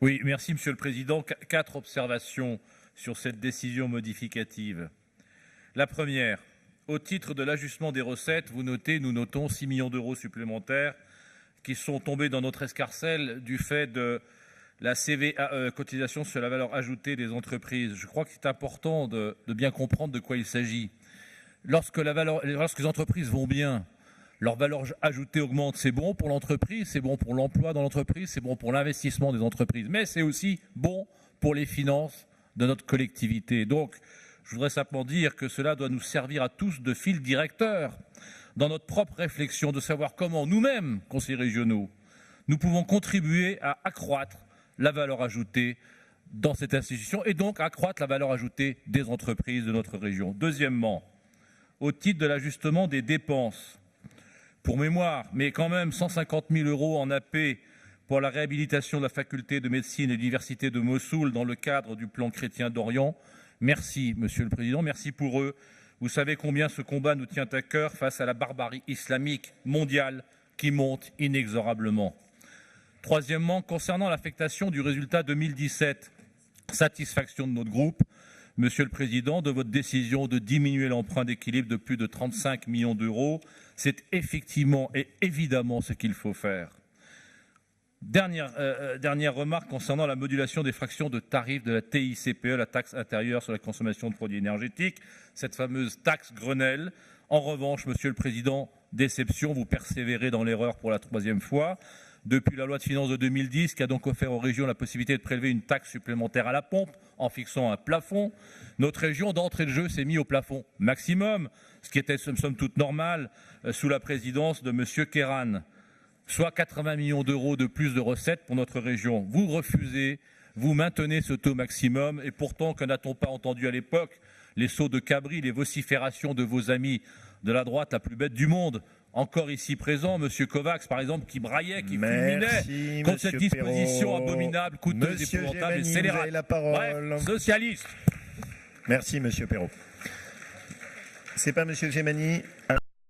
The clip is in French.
Oui, merci Monsieur le Président. Quatre observations sur cette décision modificative. La première, au titre de l'ajustement des recettes, nous notons 6 millions d'euros supplémentaires qui sont tombés dans notre escarcelle du fait de la CVAE, cotisation sur la valeur ajoutée des entreprises. Je crois que c'est important de bien comprendre de quoi il s'agit. Lorsque les entreprises vont bien, leur valeur ajoutée augmente, c'est bon pour l'entreprise, c'est bon pour l'emploi dans l'entreprise, c'est bon pour l'investissement des entreprises, mais c'est aussi bon pour les finances de notre collectivité. Donc, je voudrais simplement dire que cela doit nous servir à tous de fil directeur dans notre propre réflexion, de savoir comment nous-mêmes, conseillers régionaux, nous pouvons contribuer à accroître la valeur ajoutée dans cette institution et donc accroître la valeur ajoutée des entreprises de notre région. Deuxièmement, au titre de l'ajustement des dépenses, pour mémoire, mais quand même 150 000 euros en AP pour la réhabilitation de la faculté de médecine et de l'université de Mossoul dans le cadre du plan chrétien d'Orient. Merci, Monsieur le Président, merci pour eux. Vous savez combien ce combat nous tient à cœur face à la barbarie islamique mondiale qui monte inexorablement. Troisièmement, concernant l'affectation du résultat 2017, satisfaction de notre groupe, Monsieur le Président, de votre décision de diminuer l'emprunt d'équilibre de plus de 35 millions d'euros. C'est effectivement et évidemment ce qu'il faut faire. Dernière remarque concernant la modulation des fractions de tarifs de la TICPE, la taxe intérieure sur la consommation de produits énergétiques, cette fameuse taxe Grenelle. En revanche, Monsieur le Président, déception, vous persévérez dans l'erreur pour la troisième fois. Depuis la loi de finances de 2010, qui a donc offert aux régions la possibilité de prélever une taxe supplémentaire à la pompe en fixant un plafond, notre région d'entrée de jeu s'est mise au plafond maximum, ce qui était somme toute normal sous la présidence de M. Kéran, soit 80 millions d'euros de plus de recettes pour notre région. Vous refusez, vous maintenez ce taux maximum et pourtant, que n'a-t-on pas entendu à l'époque, les sauts de cabri, les vociférations de vos amis de la droite la plus bête du monde, encore ici présent, M. Kovacs, par exemple, qui braillait, qui fulminait contre cette disposition abominable, coûteuse, épouvantable et scélérate. Bref, socialiste. Merci, M. Perrault. C'est pas M. Gemani. Alors,